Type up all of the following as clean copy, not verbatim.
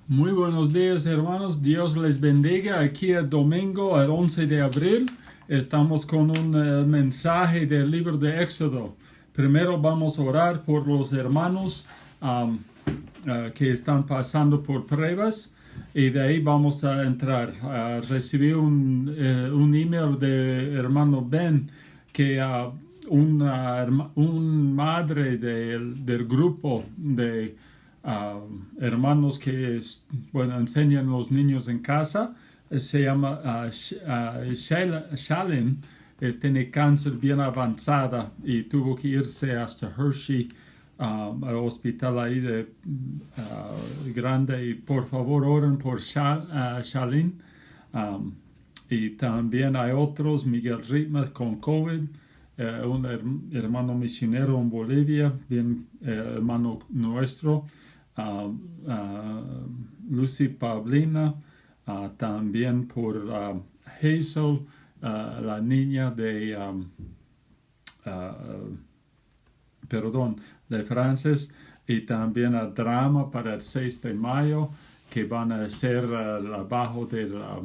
Muy buenos días, hermanos. Dios les bendiga. Aquí el domingo, el 11 de abril, estamos con un mensaje del libro de Éxodo. Primero vamos a orar por los hermanos que están pasando por pruebas y de ahí vamos a entrar. Recibí un email de hermano Ben que un madre del grupo de hermanos que enseñan a los niños en casa, se llama Shalin, tiene cáncer bien avanzada y tuvo que irse hasta Hershey, al hospital ahí de grande, y por favor oren por Shalin. Y también hay otros, Miguel Ritmas con COVID, un hermano misionero en Bolivia, bien hermano nuestro, Lucy Pablina, también por Hazel, la niña de Frances, y también a Drama para el 6 de mayo, que van a ser abajo de la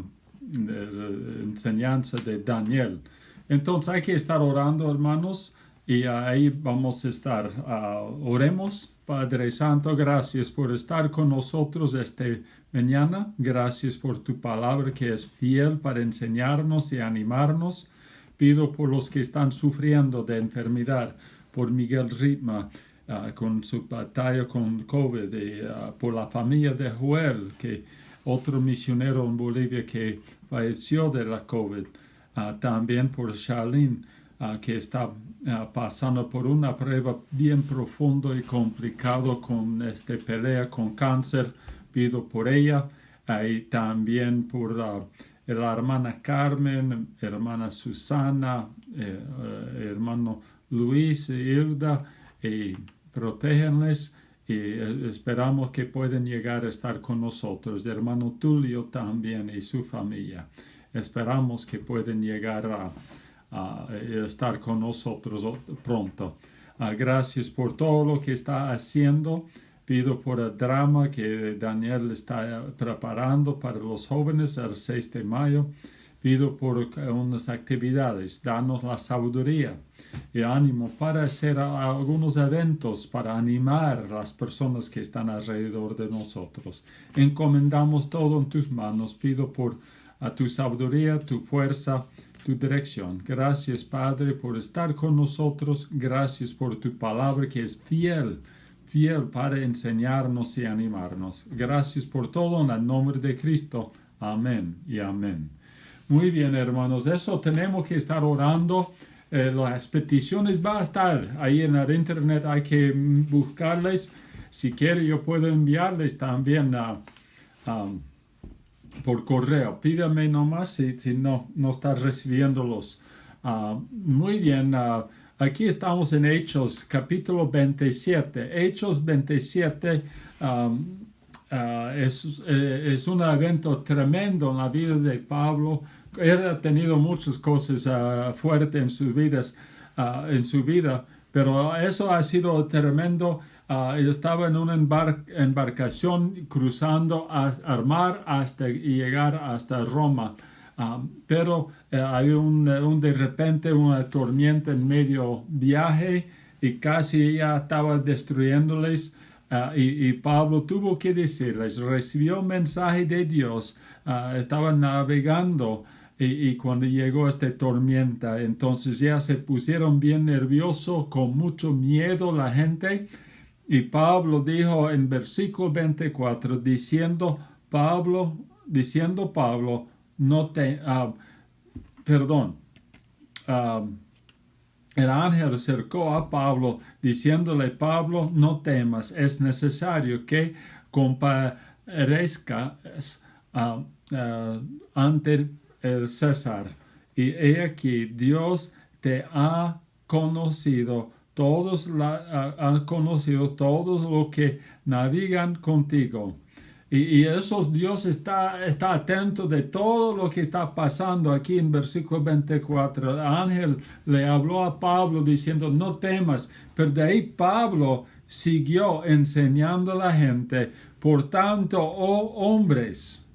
enseñanza de Daniel. Entonces hay que estar orando, hermanos, y ahí vamos a estar. Oremos. Padre Santo, gracias por estar con nosotros esta mañana. Gracias por tu palabra que es fiel para enseñarnos y animarnos. Pido por los que están sufriendo de enfermedad, por Miguel Ritma, con su batalla con COVID, y por la familia de Joel, que otro misionero en Bolivia que falleció de la COVID. También por Charlene, que está pasando por una prueba bien profunda y complicada con esta pelea con cáncer. Pido por ella, y también por la hermana Carmen, hermana Susana, hermano Luis y Hilda, y protégenles, y esperamos que puedan llegar a estar con nosotros. Hermano Tulio también y su familia. Esperamos que puedan llegar a estar con nosotros pronto. Gracias por todo lo que está haciendo. Pido por el drama que Daniel está preparando para los jóvenes el 6 de mayo. Pido por unas actividades. Danos la sabiduría y ánimo para hacer algunos eventos para animar a las personas que están alrededor de nosotros. Encomendamos todo en tus manos. Pido por tu sabiduría, tu fuerza, tu dirección. Gracias, Padre, por estar con nosotros. Gracias por tu palabra que es fiel para enseñarnos y animarnos. Gracias por todo en el nombre de Cristo. Amén y amén. Muy bien, hermanos, eso tenemos que estar orando. Las peticiones van a estar ahí en el internet, hay que buscarles. Si quiere, yo puedo enviarles también por correo. Pídame nomás si no está recibiéndolos. Muy bien, aquí estamos en Hechos, capítulo 27. Hechos 27 es un evento tremendo en la vida de Pablo. Él ha tenido muchas cosas fuertes en su vida, pero eso ha sido tremendo. Él estaba en una embarcación cruzando al mar hasta llegar hasta Roma. Pero había de repente una tormenta en medio viaje y casi ya estaba destruyéndoles. Y Pablo tuvo que decirles, recibió un mensaje de Dios, estaba navegando y cuando llegó esta tormenta, entonces ya se pusieron bien nerviosos, con mucho miedo la gente. Y Pablo dijo en versículo 24, diciendo Pablo, el ángel acercó a Pablo, diciéndole, Pablo, no temas, es necesario que comparezcas ante el César. Y he aquí, Dios te ha conocido, han conocido todos los que navegan contigo. Y esos Dios está atento de todo lo que está pasando aquí en versículo 24. El ángel le habló a Pablo diciendo, no temas. Pero de ahí Pablo siguió enseñando a la gente. Por tanto, oh hombres,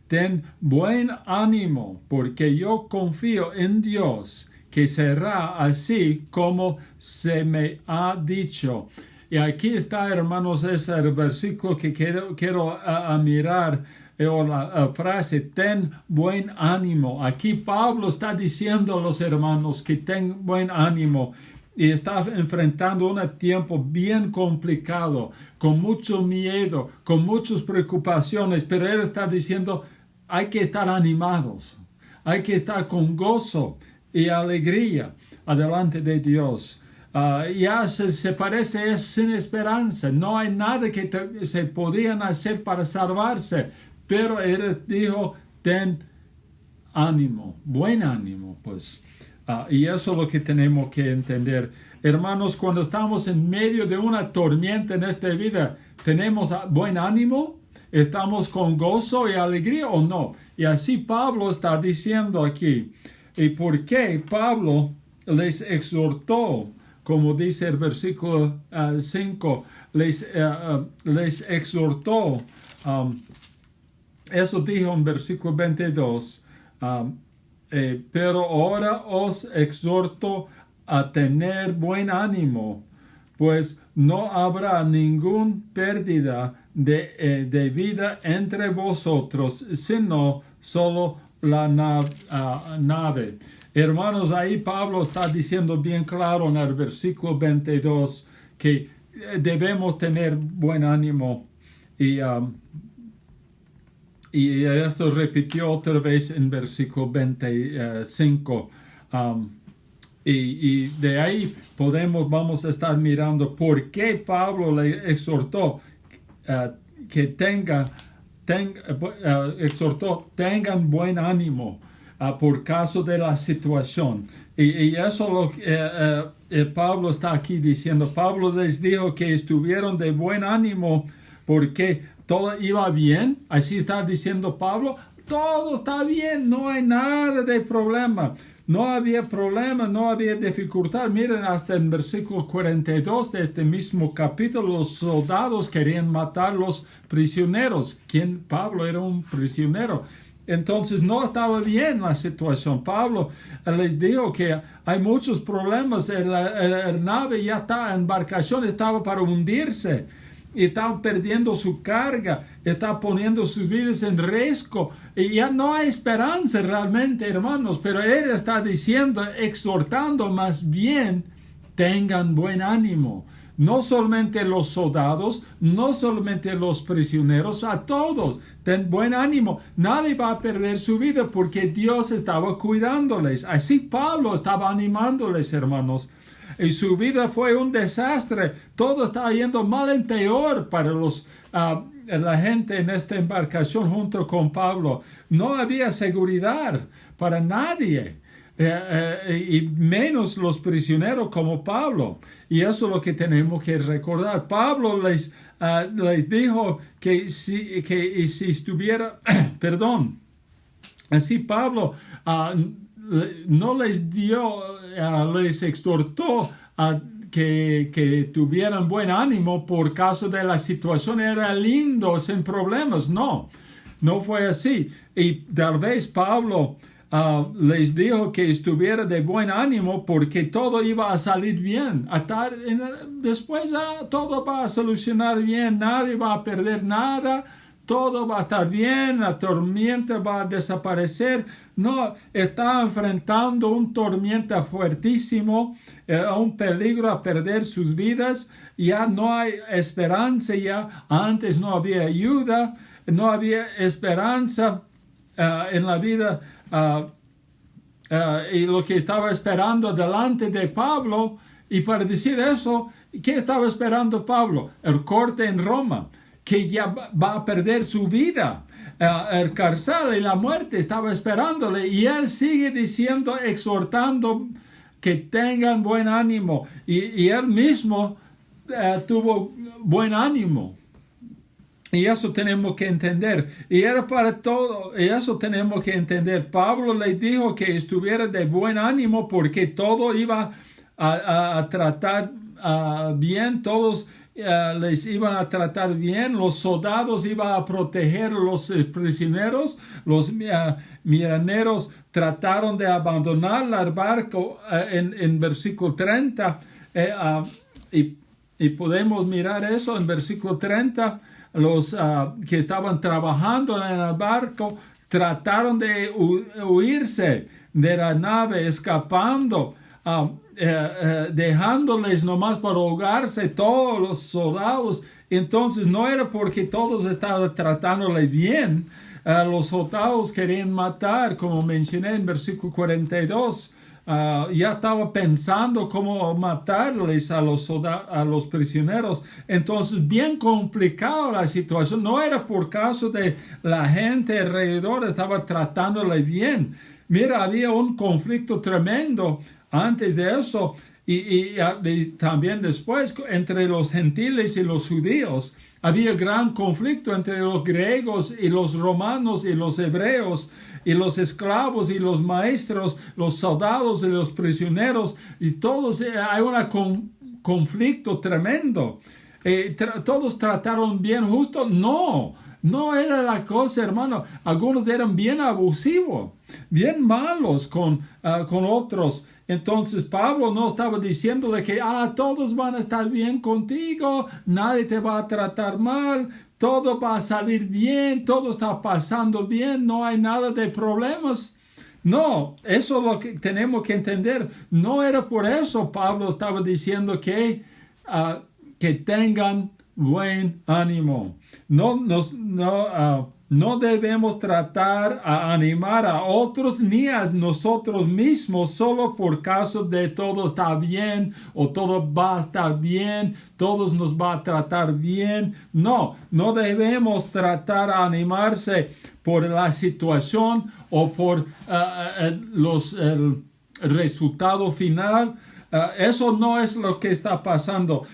ten buen ánimo, porque yo confío en Dios, que será así como se me ha dicho. Y aquí está, hermanos, ese el versículo que quiero mirar, o la frase, ten buen ánimo. Aquí Pablo está diciendo a los hermanos que ten buen ánimo. Y está enfrentando un tiempo bien complicado, con mucho miedo, con muchas preocupaciones, pero él está diciendo, hay que estar animados, hay que estar con gozo y alegría adelante de Dios. Ya se parece, es sin esperanza, no hay nada que se podían hacer para salvarse, pero él dijo, ten ánimo, buen ánimo, pues. Y eso es lo que tenemos que entender. Hermanos, cuando estamos en medio de una tormenta en esta vida, ¿tenemos buen ánimo? ¿Estamos con gozo y alegría o no? Y así Pablo está diciendo aquí. ¿Y por qué Pablo les exhortó? Como dice el versículo 5, les exhortó. Eso dijo en versículo 22. Pero ahora os exhorto a tener buen ánimo, pues no habrá ninguna pérdida de vida entre vosotros, sino solo la nave. Hermanos, ahí Pablo está diciendo bien claro en el versículo 22 que debemos tener buen ánimo. Y esto repitió otra vez en versículo 25. Y de ahí vamos a estar mirando por qué Pablo le exhortó que tengan buen ánimo por caso de la situación. Y eso lo que Pablo está aquí diciendo. Pablo les dijo que estuvieron de buen ánimo porque todo iba bien. Así está diciendo Pablo. Todo está bien, no hay nada de problema. No había problema, no había dificultad. Miren, hasta en versículo 42 de este mismo capítulo, los soldados querían matar a los prisioneros. Pablo era un prisionero. Entonces no estaba bien la situación. Pablo les dijo que hay muchos problemas. La nave ya está, la embarcación estaba para hundirse. Y estaban perdiendo su carga, está poniendo sus vidas en riesgo. Y ya no hay esperanza realmente, hermanos. Pero él está diciendo, exhortando más bien, tengan buen ánimo. No solamente los soldados, no solamente los prisioneros, a todos. Ten buen ánimo. Nadie va a perder su vida porque Dios estaba cuidándoles. Así Pablo estaba animándoles, hermanos. Y su vida fue un desastre. Todo estaba yendo mal en peor para la gente en esta embarcación junto con Pablo. No había seguridad para nadie. Y menos los prisioneros como Pablo. Y eso es lo que tenemos que recordar. Pablo les dijo que si estuviera, perdón, así Pablo no les exhortó a que tuvieran buen ánimo por causa de la situación, era lindo, sin problemas. No fue así. Y tal vez Pablo les dijo que estuviera de buen ánimo porque todo iba a salir bien. Después todo va a solucionar bien, nadie va a perder nada, todo va a estar bien, la tormenta va a desaparecer. No, está enfrentando un tormenta fuertísimo, un peligro a perder sus vidas. Ya no hay esperanza, ya antes no había ayuda, no había esperanza en la vida. Y lo que estaba esperando delante de Pablo, y para decir eso, ¿qué estaba esperando Pablo? El corte en Roma, que ya va a perder su vida. El cárcel y la muerte estaba esperándole, y él sigue diciendo, exhortando que tengan buen ánimo, y él mismo tuvo buen ánimo. Y eso tenemos que entender. Y era para todo. Y eso tenemos que entender. Pablo le dijo que estuviera de buen ánimo porque todo iba a tratar bien. Todos les iban a tratar bien, los soldados iban a proteger a los prisioneros, los marineros trataron de abandonar el barco en versículo 30 y podemos mirar eso en versículo 30. Los que estaban trabajando en el barco trataron de huirse de la nave, escapando, dejándoles nomás para ahogarse todos los soldados. Entonces no era porque todos estaban tratándole bien. Los soldados querían matar, como mencioné en versículo 42. Ya estaba pensando cómo matarles a los prisioneros. Entonces, bien complicada la situación. No era por caso de la gente alrededor, estaba tratándole bien. Mira, había un conflicto tremendo antes de eso y también después entre los gentiles y los judíos. Había gran conflicto entre los griegos y los romanos y los hebreos, y los esclavos y los maestros, los soldados y los prisioneros, y todos, hay un conflicto tremendo. ¿Todos trataron bien justo? No era la cosa, hermano. Algunos eran bien abusivos, bien malos con otros. Entonces Pablo no estaba diciéndole que todos van a estar bien contigo, nadie te va a tratar mal, todo va a salir bien, todo está pasando bien, no hay nada de problemas. No, eso es lo que tenemos que entender. No era por eso Pablo estaba diciendo que tengan buen ánimo. No debemos tratar a animar a otros ni a nosotros mismos solo por caso de todo está bien o todo va a estar bien, todos nos va a tratar bien. No debemos tratar a animarse por la situación o por el resultado final. Eso no es lo que está pasando.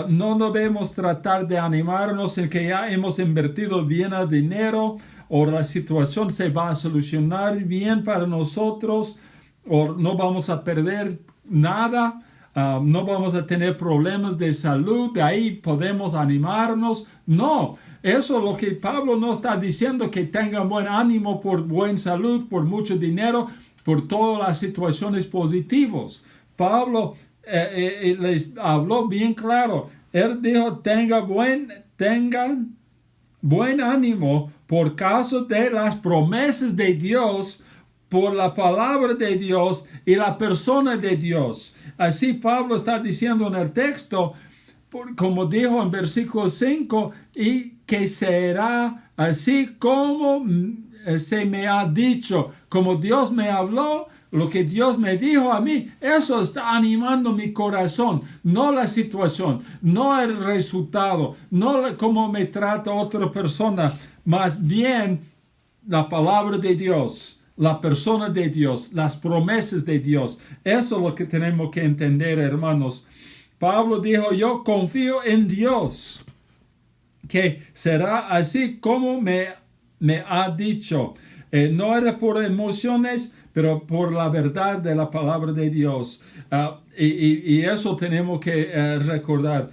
No debemos tratar de animarnos en que ya hemos invertido bien el dinero o la situación se va a solucionar bien para nosotros o no vamos a perder nada, no vamos a tener problemas de salud, de ahí podemos animarnos. No, eso es lo que Pablo no está diciendo, que tengan buen ánimo por buena salud, por mucho dinero, por todas las situaciones positivas. Pablo les habló bien claro. Él dijo, tengan buen ánimo por causa de las promesas de Dios, por la palabra de Dios y la persona de Dios. Así Pablo está diciendo en el texto, como dijo en versículo 5, y que será así como se me ha dicho, como Dios me habló, lo que Dios me dijo a mí, eso está animando mi corazón, no la situación, no el resultado, no cómo me trata otra persona, más bien la palabra de Dios, la persona de Dios, las promesas de Dios. Eso es lo que tenemos que entender, hermanos. Pablo dijo, yo confío en Dios, que será así como me ha dicho. No era por emociones, pero por la verdad de la palabra de Dios. Y eso tenemos que recordar.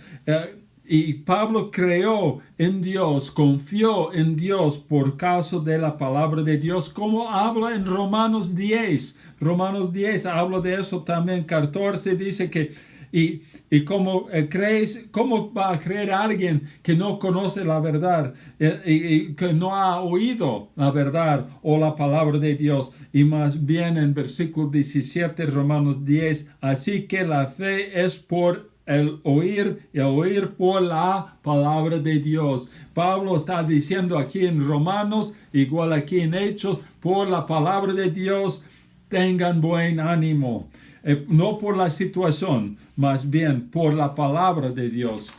Y Pablo creyó en Dios, confió en Dios por causa de la palabra de Dios, como habla en Romanos 10. Romanos 10 habla de eso también. 14 dice que y cómo crees, ¿cómo va a creer alguien que no conoce la verdad y que no ha oído la verdad o la palabra de Dios? Y más bien en versículo 17, Romanos 10, así que la fe es por el oír y el oír por la palabra de Dios. Pablo está diciendo aquí en Romanos, igual aquí en Hechos, por la palabra de Dios, tengan buen ánimo. No por la situación, más bien por la palabra de Dios.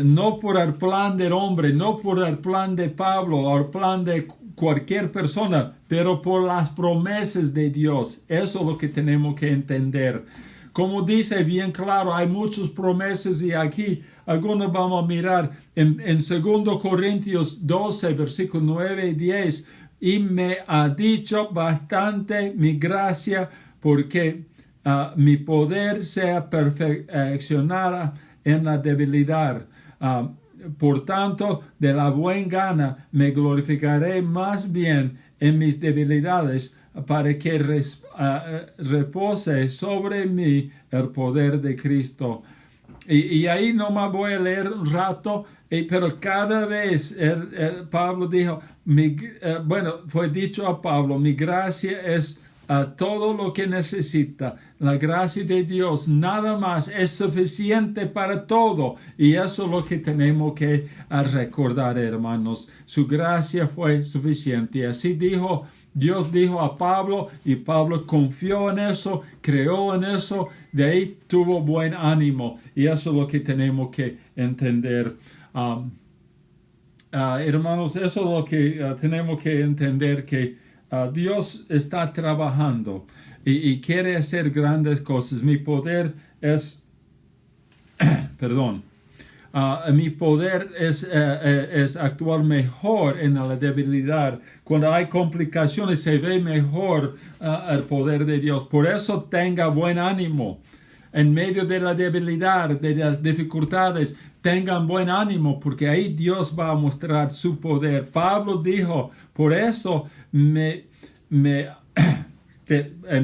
No por el plan del hombre, no por el plan de Pablo o el plan de cualquier persona, pero por las promesas de Dios. Eso es lo que tenemos que entender. Como dice bien claro, hay muchas promesas y aquí algunos vamos a mirar en 2 Corintios 12, versículos 9 y 10. Y me ha dicho bastante mi gracia, porque mi poder sea perfeccionada en la debilidad. Por tanto, de la buena gana me glorificaré más bien en mis debilidades, para que repose sobre mí el poder de Cristo. Y ahí no me voy a leer un rato, pero cada vez Pablo dijo, fue dicho a Pablo, mi gracia es todo lo que necesita. La gracia de Dios nada más es suficiente para todo. Y eso es lo que tenemos que recordar, hermanos. Su gracia fue suficiente. Y así Dios dijo a Pablo, y Pablo confió en eso, creó en eso, de ahí tuvo buen ánimo. Y eso es lo que tenemos que entender. Hermanos, eso es lo que tenemos que entender, que Dios está trabajando y quiere hacer grandes cosas. Mi poder es, perdón, mi poder es actuar mejor en la debilidad. Cuando hay complicaciones se ve mejor el poder de Dios. Por eso tenga buen ánimo. En medio de la debilidad, de las dificultades, tengan buen ánimo, porque ahí Dios va a mostrar su poder. Pablo dijo, por eso en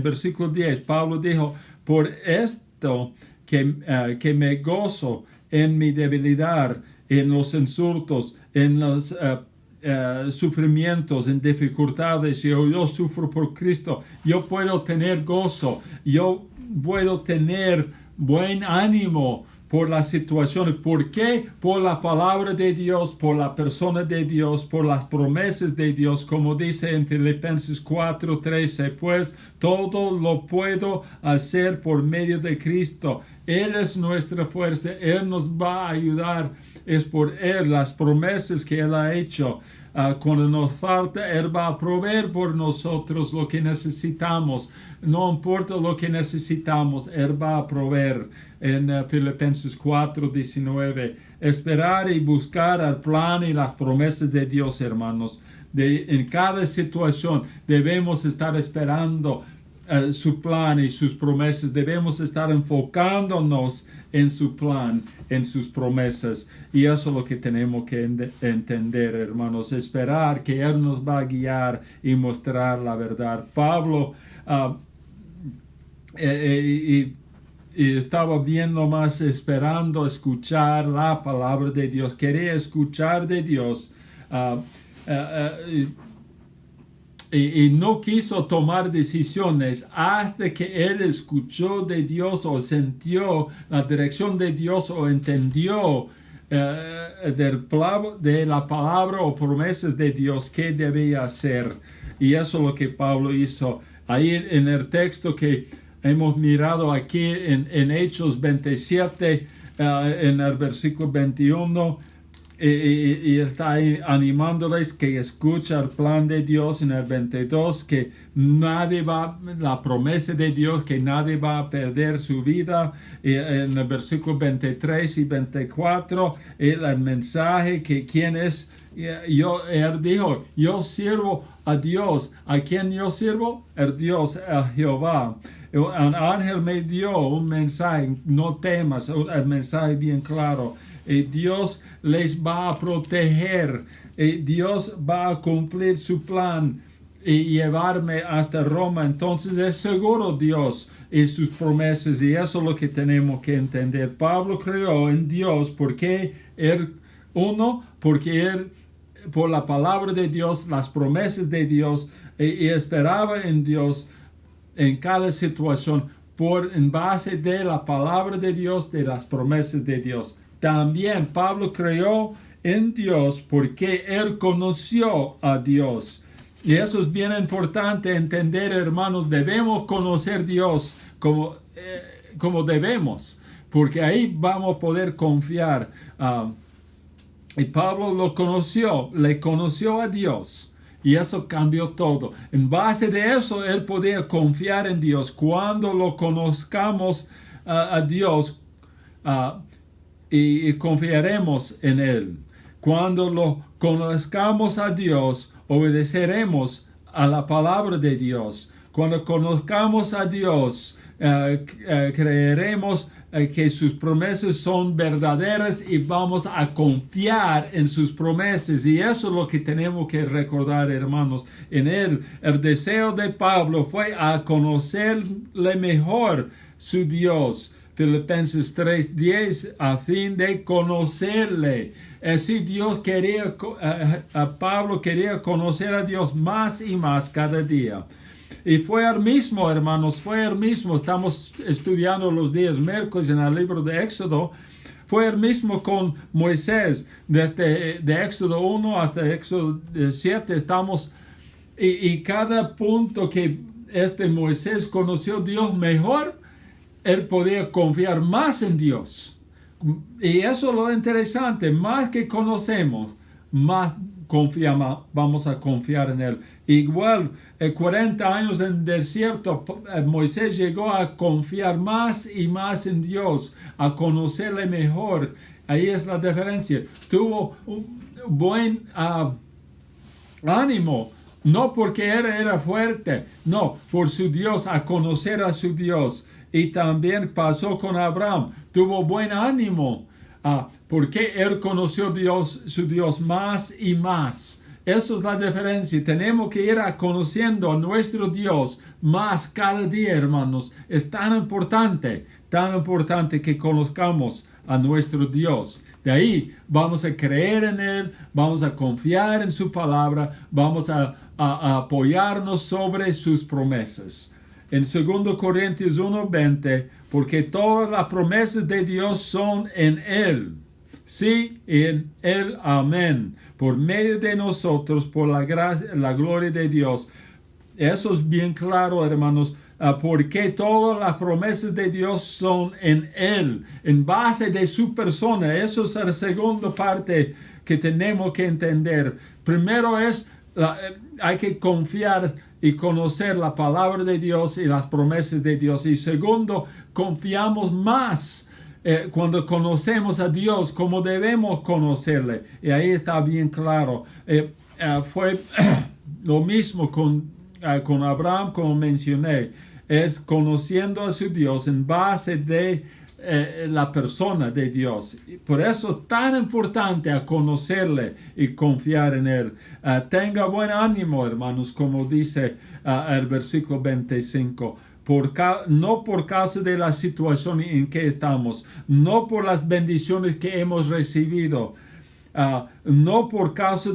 versículo 10, Pablo dijo, por esto que me gozo en mi debilidad, en los insultos, en los sufrimientos, en dificultades. Yo sufro por Cristo. Yo puedo tener gozo. Yo puedo tener buen ánimo por las situaciones. ¿Por qué? Por la palabra de Dios, por la persona de Dios, por las promesas de Dios, como dice en Filipenses 4:13, pues todo lo puedo hacer por medio de Cristo. Él es nuestra fuerza, Él nos va a ayudar, es por Él, las promesas que Él ha hecho. Cuando nos falta, Él va a proveer por nosotros lo que necesitamos. No importa lo que necesitamos, Él va a proveer. En Filipenses 4:19, esperar y buscar el plan y las promesas de Dios, hermanos. En cada situación debemos estar esperando su plan y sus promesas. Debemos estar enfocándonos en su plan, en sus promesas. Y eso es lo que tenemos que entender, hermanos. Esperar que Él nos va a guiar y mostrar la verdad. Pablo y estaba bien nomás esperando escuchar la palabra de Dios. Quería escuchar de Dios. Y no quiso tomar decisiones hasta que él escuchó de Dios o sintió la dirección de Dios o entendió de la palabra o promesas de Dios qué debía hacer. Y eso es lo que Pablo hizo. Ahí en el texto que hemos mirado aquí en Hechos 27, en el versículo 21, y está ahí animándoles que escuchen el plan de Dios. En el 22, que la promesa de Dios, que nadie va a perder su vida. Y en el versículo 23 y 24, el mensaje que quién es. Él dijo, yo sirvo a Dios. ¿A quién yo sirvo? El Dios, a Jehová. Un ángel me dio un mensaje, no temas, el mensaje bien claro. Dios les va a proteger. Dios va a cumplir su plan y llevarme hasta Roma. Entonces es seguro Dios y sus promesas, y eso es lo que tenemos que entender. Pablo creyó en Dios porque por la palabra de Dios, las promesas de Dios, y esperaba en Dios en cada situación en base de la palabra de Dios, de las promesas de Dios. También Pablo creyó en Dios porque él conoció a Dios. Y eso es bien importante entender, hermanos. Debemos conocer a Dios como debemos, porque ahí vamos a poder confiar. Y Pablo le conoció a Dios. Y eso cambió todo. En base de eso, él podía confiar en Dios. Cuando lo conozcamos a Dios, y confiaremos en Él. Cuando lo conozcamos a Dios, obedeceremos a la palabra de Dios. Cuando conozcamos a Dios, creeremos que sus promesas son verdaderas y vamos a confiar en sus promesas. Y eso es lo que tenemos que recordar, hermanos. En él, el deseo de Pablo fue a conocerle mejor su Dios. Filipenses 3:10, a fin de conocerle. Así Dios quería, Pablo quería conocer a Dios más y más cada día. Y fue el mismo, hermanos, fue el mismo. Estamos estudiando los días miércoles en el libro de Éxodo. Fue el mismo con Moisés. Desde de Éxodo 1 hasta Éxodo 7 estamos. Y cada punto que Moisés conoció a Dios mejor, él podía confiar más en Dios. Y eso es lo interesante. Más que conocemos, más vamos a confiar en él. Igual, 40 años en el desierto, Moisés llegó a confiar más y más en Dios, a conocerle mejor. Ahí es la diferencia. Tuvo un buen ánimo, no porque él era fuerte, no, por su Dios, a conocer a su Dios. Y también pasó con Abraham, tuvo buen ánimo, porque él conoció su Dios más y más. Eso es la diferencia. Tenemos que ir conociendo a nuestro Dios más cada día, hermanos. Es tan importante que conozcamos a nuestro Dios. De ahí vamos a creer en Él, vamos a confiar en su palabra, vamos a apoyarnos sobre sus promesas. En 2 Corintios 1:20, porque todas las promesas de Dios son en Él. Sí, en Él, amén. Por medio de nosotros, por la gracia, la gloria de Dios. Eso es bien claro, hermanos, porque todas las promesas de Dios son en Él, en base de su persona. Eso es la segunda parte que tenemos que entender. Primero es, hay que confiar y conocer la palabra de Dios y las promesas de Dios. Y segundo, confiamos más cuando conocemos a Dios como debemos conocerle. Y ahí está bien claro. Fue lo mismo con Abraham, como mencioné. Es conociendo a su Dios en base de la persona de Dios. Por eso es tan importante a conocerle y confiar en él. Tenga buen ánimo, hermanos, como dice el versículo 25. No por causa de la situación en que estamos, no por las bendiciones que hemos recibido, no por causa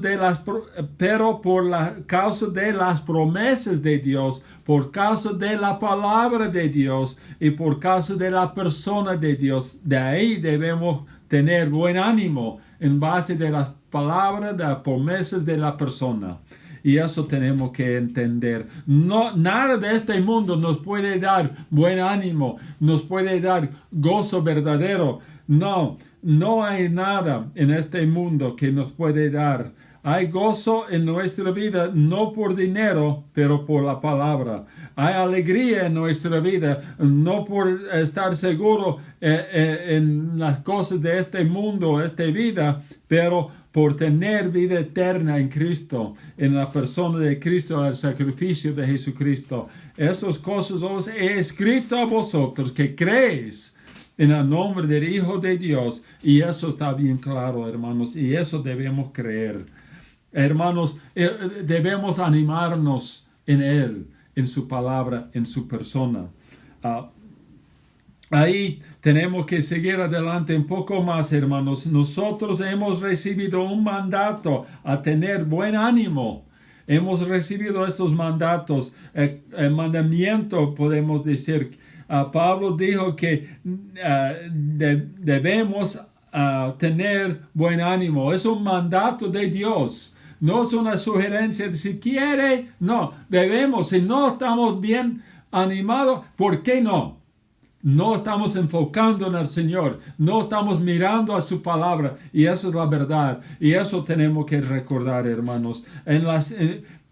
pero por la causa de las promesas de Dios, por causa de la palabra de Dios y por causa de la persona de Dios. De ahí debemos tener buen ánimo en base de las palabras, de las promesas de la persona. Y eso tenemos que entender. Nada de este mundo nos puede dar buen ánimo, nos puede dar gozo verdadero. No hay nada en este mundo que nos puede dar. Hay gozo en nuestra vida, no por dinero, pero por la palabra. Hay alegría en nuestra vida, no por estar seguro en las cosas de este mundo, esta vida, pero por tener vida eterna en Cristo, en la persona de Cristo, el sacrificio de Jesucristo. Estas cosas os he escrito a vosotros que creéis en el nombre del Hijo de Dios. Y eso está bien claro, hermanos, y eso debemos creer. Hermanos, debemos animarnos en Él, en su palabra, en su persona. Ahí tenemos que seguir adelante un poco más, hermanos. Nosotros hemos recibido un mandato a tener buen ánimo. Hemos recibido estos mandatos, el mandamiento, podemos decir. Pablo dijo que debemos tener buen ánimo. Es un mandato de Dios. No es una sugerencia de si quiere. No, debemos. Si no estamos bien animados, ¿por qué no? No estamos enfocando en el Señor, no estamos mirando a su palabra, y eso es la verdad, y eso tenemos que recordar, hermanos.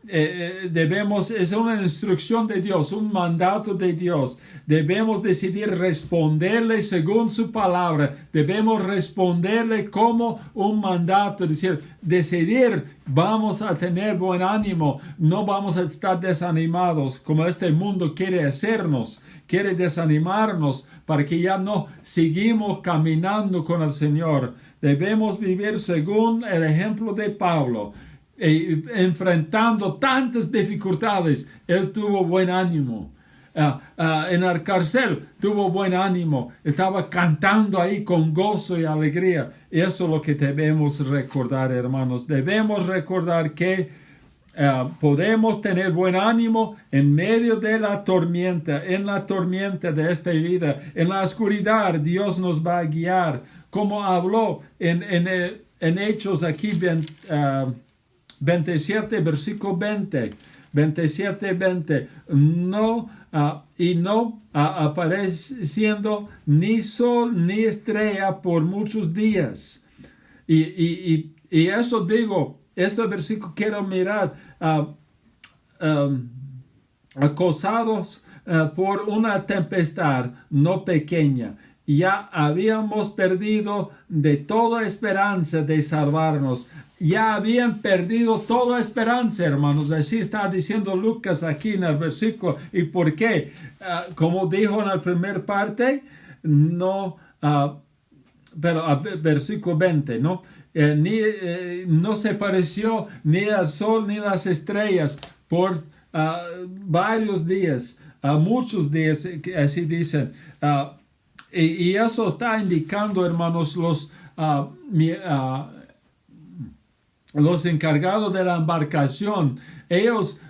es una instrucción de Dios, un mandato de Dios. Debemos decidir responderle según su palabra. Debemos responderle como un mandato. Es decir, decidir, vamos a tener buen ánimo. No vamos a estar desanimados como este mundo quiere hacernos. Quiere desanimarnos para que ya no seguimos caminando con el Señor. Debemos vivir según el ejemplo de Pablo. Enfrentando tantas dificultades, él tuvo buen ánimo. En la cárcel tuvo buen ánimo. Estaba cantando ahí con gozo y alegría. Eso es lo que debemos recordar, hermanos. Debemos recordar que podemos tener buen ánimo en medio de la tormenta, en la tormenta de esta vida. En la oscuridad Dios nos va a guiar. Como habló en Hechos aquí, 27, versículo 20, 27, 20, no apareciendo ni sol ni estrella por muchos días. Y eso digo, este versículo quiero mirar, acosados por una tempestad no pequeña. Ya habíamos perdido de toda esperanza de salvarnos. Ya habían perdido toda esperanza, hermanos. Así está diciendo Lucas aquí en el versículo. ¿Y por qué? Como dijo en la primera parte, no, pero versículo 20, ¿no? No se pareció ni al sol ni las estrellas por varios días, muchos días, así dicen. Y eso está indicando, hermanos, los encargados de la embarcación. Ellos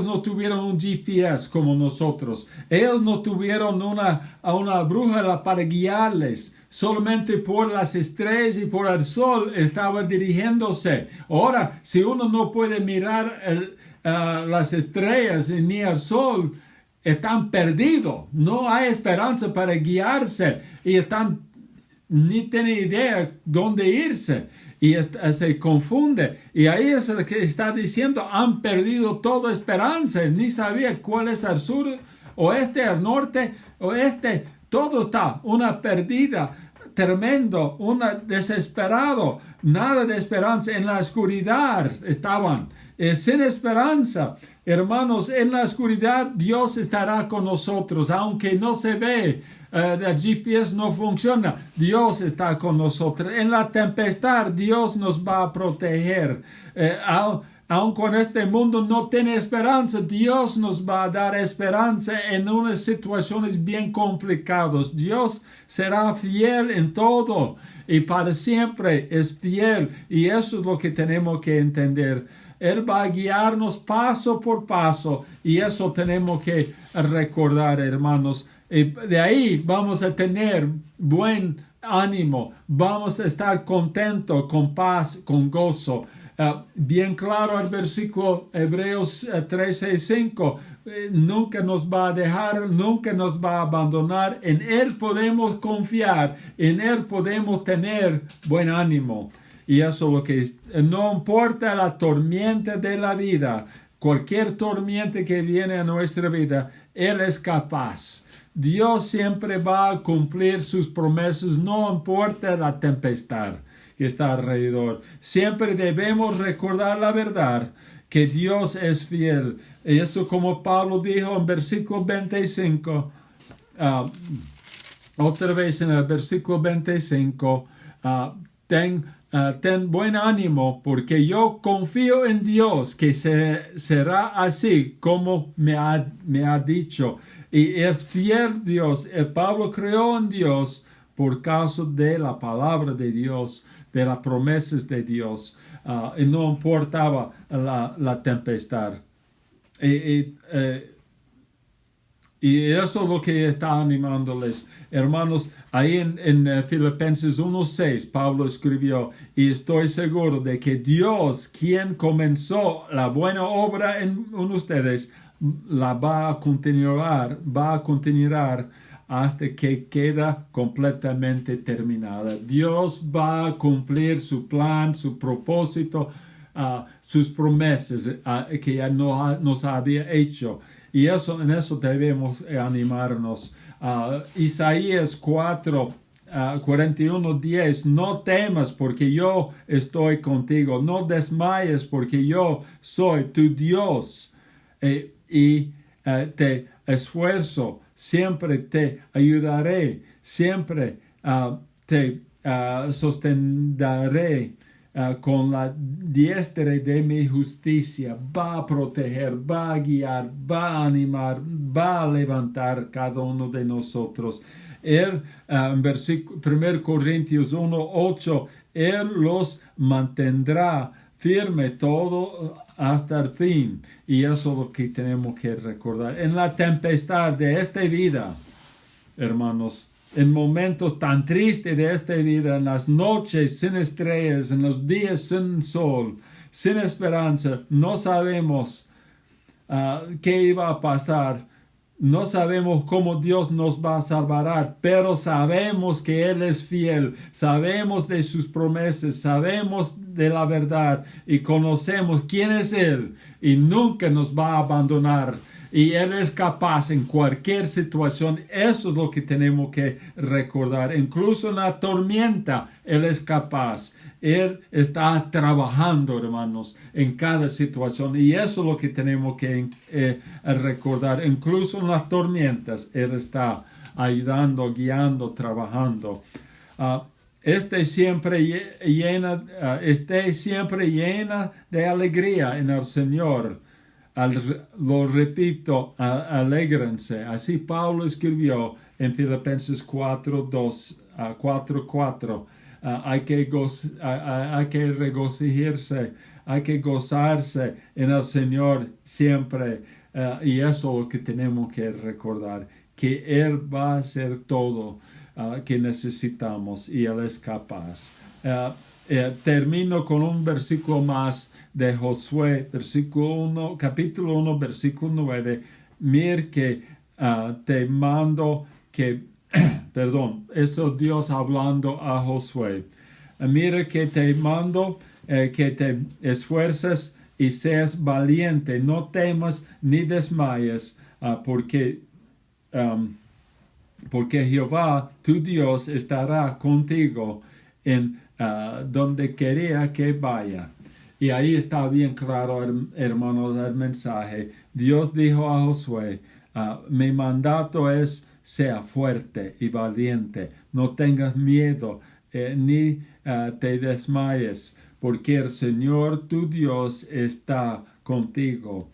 no tuvieron un GPS como nosotros. Ellos no tuvieron una brújula para guiarles. Solamente por las estrellas y por el sol estaban dirigiéndose. Ahora, si uno no puede mirar las estrellas ni el sol, están perdidos. No hay esperanza para guiarse y ni tienen idea dónde irse. Y se confunde. Y ahí es el que está diciendo, han perdido toda esperanza. Ni sabía cuál es el sur, oeste, el norte, oeste. Todo está una pérdida tremendo, una desesperado. Nada de esperanza. En la oscuridad estaban. Sin esperanza. Hermanos, en la oscuridad Dios estará con nosotros, aunque no se ve. El GPS no funciona, Dios está con nosotros. En la tempestad Dios nos va a proteger. Aun con este mundo no tiene esperanza, Dios nos va a dar esperanza en unas situaciones bien complicadas. Dios será fiel en todo y para siempre es fiel. Y eso es lo que tenemos que entender. Él va a guiarnos paso por paso y eso tenemos que recordar, hermanos. De ahí vamos a tener buen ánimo, vamos a estar contentos, con paz, con gozo. Bien claro el versículo Hebreos 13:5, nunca nos va a dejar, nunca nos va a abandonar. En Él podemos confiar, en Él podemos tener buen ánimo. Y eso es lo que no importa la tormenta de la vida, cualquier tormenta que viene a nuestra vida, Él es capaz. Dios siempre va a cumplir sus promesas, no importa la tempestad que está alrededor. Siempre debemos recordar la verdad, que Dios es fiel. Y eso como Pablo dijo en versículo 25, otra vez en el versículo 25, ten buen ánimo, porque yo confío en Dios, que será así como me ha dicho. Y es fiel Dios. Pablo creó en Dios por causa de la palabra de Dios, de las promesas de Dios. Y no importaba la tempestad. Y eso es lo que está animándoles. Hermanos, ahí en Filipenses 1:6, Pablo escribió, y estoy seguro de que Dios, quien comenzó la buena obra en ustedes, la va a continuar hasta que queda completamente terminada. Dios va a cumplir su plan, su propósito sus promesas que ya nos había hecho. Y en eso debemos animarnos. Isaías 41:10, no temas porque yo estoy contigo, no desmayes porque yo soy tu Dios te esfuerzo, siempre te ayudaré, siempre te sostendré con la diestra de mi justicia. Va a proteger, va a guiar, va a animar, va a levantar cada uno de nosotros. Él, en 1 Corintios 1:8, Él los mantendrá firme todo hasta el fin. Y eso es lo que tenemos que recordar. En la tempestad de esta vida, hermanos, en momentos tan tristes de esta vida, en las noches sin estrellas, en los días sin sol, sin esperanza, no sabemos qué iba a pasar. No sabemos cómo Dios nos va a salvar, pero sabemos que Él es fiel, sabemos de sus promesas, sabemos de la verdad y conocemos quién es Él y nunca nos va a abandonar. Y Él es capaz en cualquier situación. Eso es lo que tenemos que recordar. Incluso en la tormenta, Él es capaz. Él está trabajando, hermanos, en cada situación. Y eso es lo que tenemos que recordar. Incluso en las tormentas, Él está ayudando, guiando, trabajando. Esté siempre llena de alegría en el Señor. Lo repito, alégrense. Así Pablo escribió en Filipenses 4:4. Hay que regocijarse, hay que gozarse en el Señor siempre. Y eso es lo que tenemos que recordar, que Él va a hacer todo que necesitamos y Él es capaz. Termino con un versículo más de Josué, capítulo 1, versículo 9. Mir que te mando que, perdón, esto es Dios hablando a Josué. Mira que te mando que te esfuerces y seas valiente, no temas ni desmayes, porque Jehová, tu Dios, estará contigo en donde quería que vaya. Y ahí está bien claro, hermanos, el mensaje. Dios dijo a Josué, mi mandato es, sea fuerte y valiente, no tengas miedo, ni te desmayes, porque el Señor tu Dios está contigo,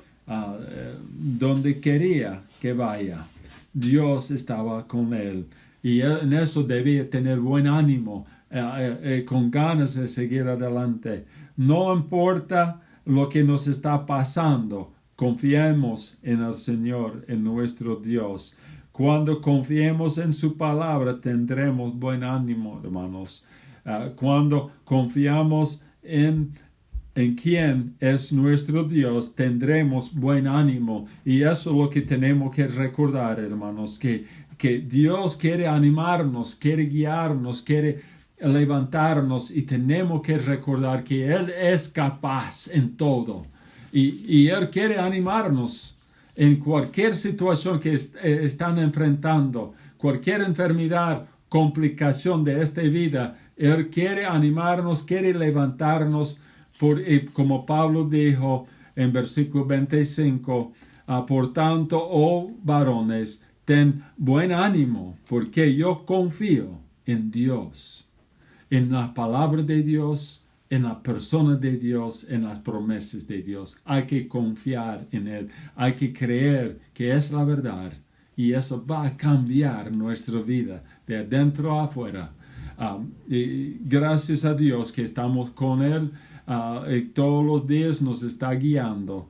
donde quería que vaya. Dios estaba con él. Y en eso debía tener buen ánimo, con ganas de seguir adelante. No importa lo que nos está pasando, confiemos en el Señor, en nuestro Dios. Cuando confiemos en su palabra, tendremos buen ánimo, hermanos. Cuando confiamos en quien es nuestro Dios, tendremos buen ánimo. Y eso es lo que tenemos que recordar, hermanos, que Dios quiere animarnos, quiere guiarnos, quiere levantarnos, y tenemos que recordar que Él es capaz en todo. Y Él quiere animarnos en cualquier situación que están enfrentando, cualquier enfermedad, complicación de esta vida. Él quiere animarnos, quiere levantarnos, como Pablo dijo en versículo 25, por tanto, oh varones, ten buen ánimo, porque yo confío en Dios, en la palabra de Dios, en la persona de Dios, en las promesas de Dios. Hay que confiar en Él, hay que creer que es la verdad, y eso va a cambiar nuestra vida de adentro a afuera. Y gracias a Dios que estamos con Él, y todos los días nos está guiando.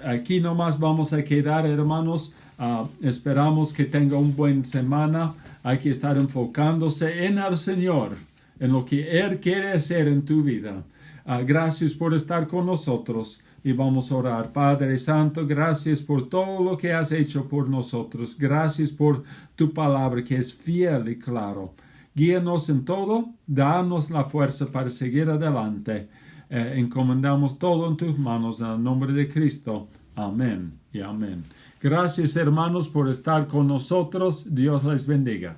Aquí nomás vamos a quedar, hermanos. Esperamos que tenga una buena semana. Hay que estar enfocándose en el Señor, en lo que Él quiere hacer en tu vida. Gracias por estar con nosotros y vamos a orar. Padre Santo, gracias por todo lo que has hecho por nosotros. Gracias por tu palabra que es fiel y claro. Guíanos en todo, danos la fuerza para seguir adelante. encomendamos todo en tus manos en el nombre de Cristo. Amén y amén. Gracias, hermanos, por estar con nosotros. Dios les bendiga.